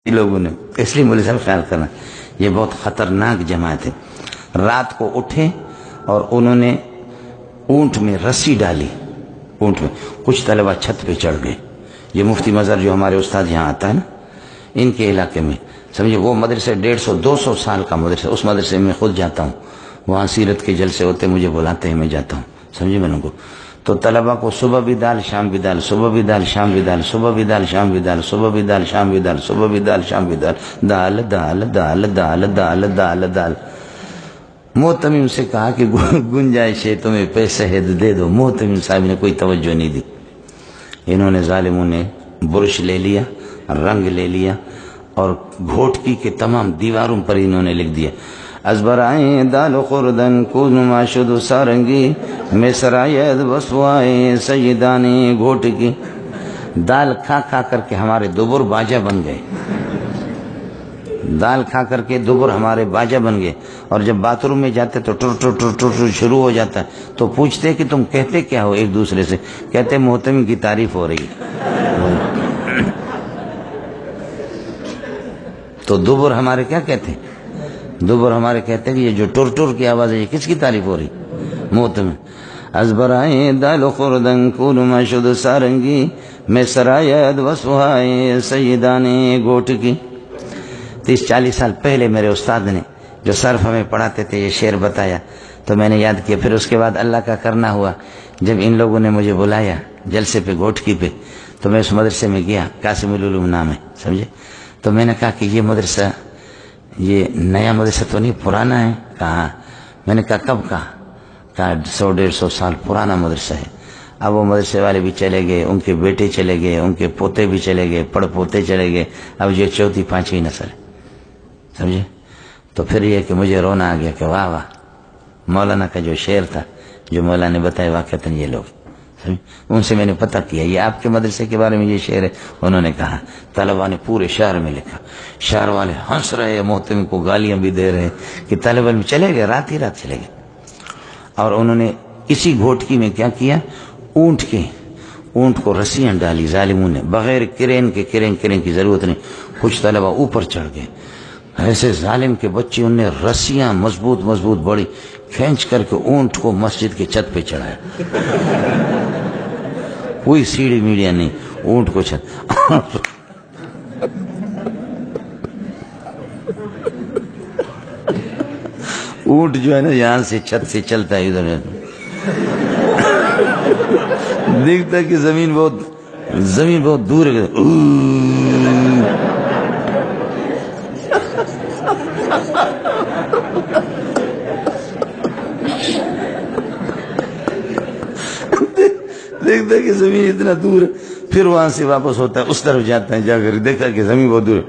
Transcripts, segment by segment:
لوگوں نے، اس لیے مولوی صاحب خیال کرنا یہ بہت خطرناک جماعت ہے۔ رات کو اٹھے اور انہوں نے اونٹ میں رسی ڈالی، اونٹ میں کچھ طلبہ چھت پہ چڑھ گئے۔ یہ مفتی مظہر جو ہمارے استاد یہاں آتا ہے نا، ان کے علاقے میں سمجھے وہ مدرسے 150-200 سال کا مدرسہ، اس مدرسے میں خود جاتا ہوں، وہاں سیرت کے جلسے ہوتے مجھے بلاتے ہیں، میں جاتا ہوں، سمجھے میں لوگوں کو۔ تو طلبہ کو صبح بھی دال شام بھی دال، صبح بھی دال شام بھی دال، صبح بھی دال شام بھی دال، صبح بھی دال شام بھی دال، صبح بھی دال شام بھی دال، دال دال دال دال دال دال دال۔ محتمم سے کہا کہ گنجائش ہے تمہیں پیسے ہے دے دو، محتمم صاحب نے کوئی توجہ نہیں دی۔ انہوں نے ظالموں نے برش لے لیا، رنگ لے لیا اور گھوٹکی کے تمام دیواروں پر انہوں نے لکھ دیا ازبرائیں دال خوردن کون ماشد سارنگی میں سرایت بسوائے سیدانی گھوٹکی۔ دال کھا کھا کر کے ہمارے دوبر باجا بن گئے، دال کھا کر کے دوبر ہمارے باجا بن گئے، اور جب باتھ روم میں جاتے تو ٹر ٹر ٹر ٹر شروع ہو جاتا ہے، تو پوچھتے کہ تم کہتے کیا ہو ایک دوسرے سے، کہتے محتمم کی تعریف ہو رہی ہے۔ تو دوبر ہمارے کیا کہتے ہیں؟ دوبر ہمارے کہتے ہیں کہ یہ جو ٹر ٹر کی آواز ہے یہ کس کی تعریف ہو رہی؟ محتمم۔ ازبرائیں دال خوردن کون ماشد سارنگی میں سرایت وسوائے سیدانی گھوٹکی۔ 30-40 سال پہلے میرے استاد نے جو صرف ہمیں پڑھاتے تھے یہ شعر بتایا تو میں نے یاد کیا۔ پھر اس کے بعد اللہ کا کرنا ہوا، جب ان لوگوں نے مجھے بلایا جلسے پہ گھوٹکی پہ، تو میں اس مدرسے میں گیا، قاسم العلوم نام ہے، سمجھے؟ تو میں نے کہا کہ یہ مدرسہ یہ نیا مدرسہ تو نہیں پرانا ہے؟ کہا میں نے کہا کب کا؟ کہا 100-150 سال پرانا مدرسہ ہے۔ اب وہ مدرسے والے بھی چلے گئے، ان کے بیٹے چلے گئے، ان کے پوتے بھی چلے گئے، پڑ پوتے چلے گئے، اب یہ 4تھی-5ویں نسل ہے، سمجھے؟ تو پھر یہ کہ مجھے رونا آ گیا کہ واہ واہ، مولانا کا جو شعر تھا جو مولانا نے بتایا واقعتاً یہ لوگ، ان سے میں نے پتہ کیا یہ آپ کے مدرسے کے بارے میں یہ شعر ہے۔ انہوں نے کہا، طلبہ نے پورے شہر میں لکھا، شہر والے ہنس رہے ہیں، محتمم کو گالیاں بھی دے رہے ہیں کہ طلبہ میں چلے گئے، رات ہی رات چلے گئے۔ اور انہوں نے اسی گھوٹکی میں کیا کیا، اونٹ کو رسیاں ڈالی ظالموں نے، بغیر کرین کی ضرورت نہیں۔ کچھ طلبہ اوپر چڑھ گئے، ایسے ظالم کے بچے، انہوں نے رسیاں مضبوط بڑی کھینچ کر کے اونٹ کو مسجد کے چھت پہ چڑھایا، کوئی سیڑھی میڑیاں نہیں، اونٹ کو چھت۔ اونٹ جو ہے نا یہاں سے چھت سے چلتا ہے، ادھر دیکھتا کہ زمین بہت دور ہے، دیکھتا کہ زمین اتنا دور ہے، پھر وہاں سے واپس ہوتا ہے، اس طرف جاتا ہے، جا کر دیکھتا کہ زمین بہت دور ہے۔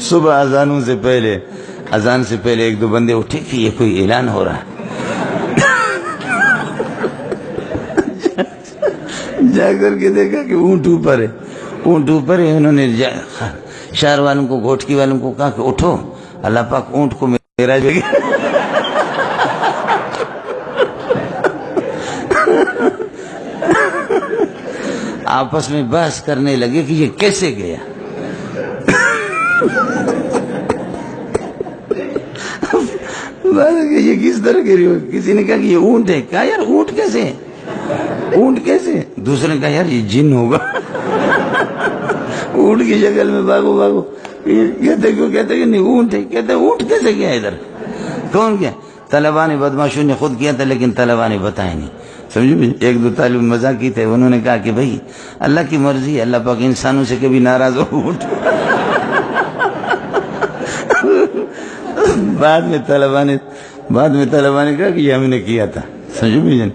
صبح اذان سے پہلے 1-2 بندے اٹھے کہ یہ کوئی اعلان ہو رہا ہے، جا کر کے دیکھا کہ اونٹ اوپر ہے۔ انہوں نے شہر والوں کو، گھوٹکی والوں کو کہا کہ اٹھو، اللہ پاک اونٹ کو میرا دے گا۔ آپس میں بحث کرنے لگے کہ یہ کیسے گیا۔ یہ کس طرح کے رہی ہو؟ کسی نے کہا کہ یہ اونٹ ہے، کہا یار اونٹ کیسے؟ دوسرے نے کہا یار یہ جن ہوگا، اونٹ کی شکل میں بھاگو۔ کہتے کہ نہیں اونٹ ہے، کہتے اونٹ کیسے گیا ادھر؟ کون کیا؟ طلبہ نے، بدماشوں نے خود کیا تھا، لیکن طلبہ نے بتایا نہیں، سمجھو۔ 1-2 طالب مزاق کی تھے، انہوں نے کہا کہ بھائی اللہ کی مرضی ہے، اللہ پاک انسانوں سے کبھی ناراض ہو اونٹ۔ بعد میں طلبہ نے کہا کہ یہ ہم نے کیا تھا، سمجھو بھی جن۔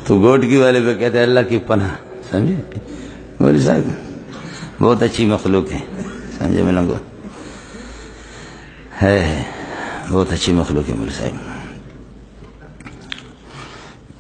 تو گھوٹکی والے پہ کہتے ہیں اللہ کی پناہ، سمجھے؟ مولوی صاحب بہت اچھی مخلوق ہے، سمجھے؟ میں لوگوں ہے بہت اچھی مخلوق ہے مولوی صاحب۔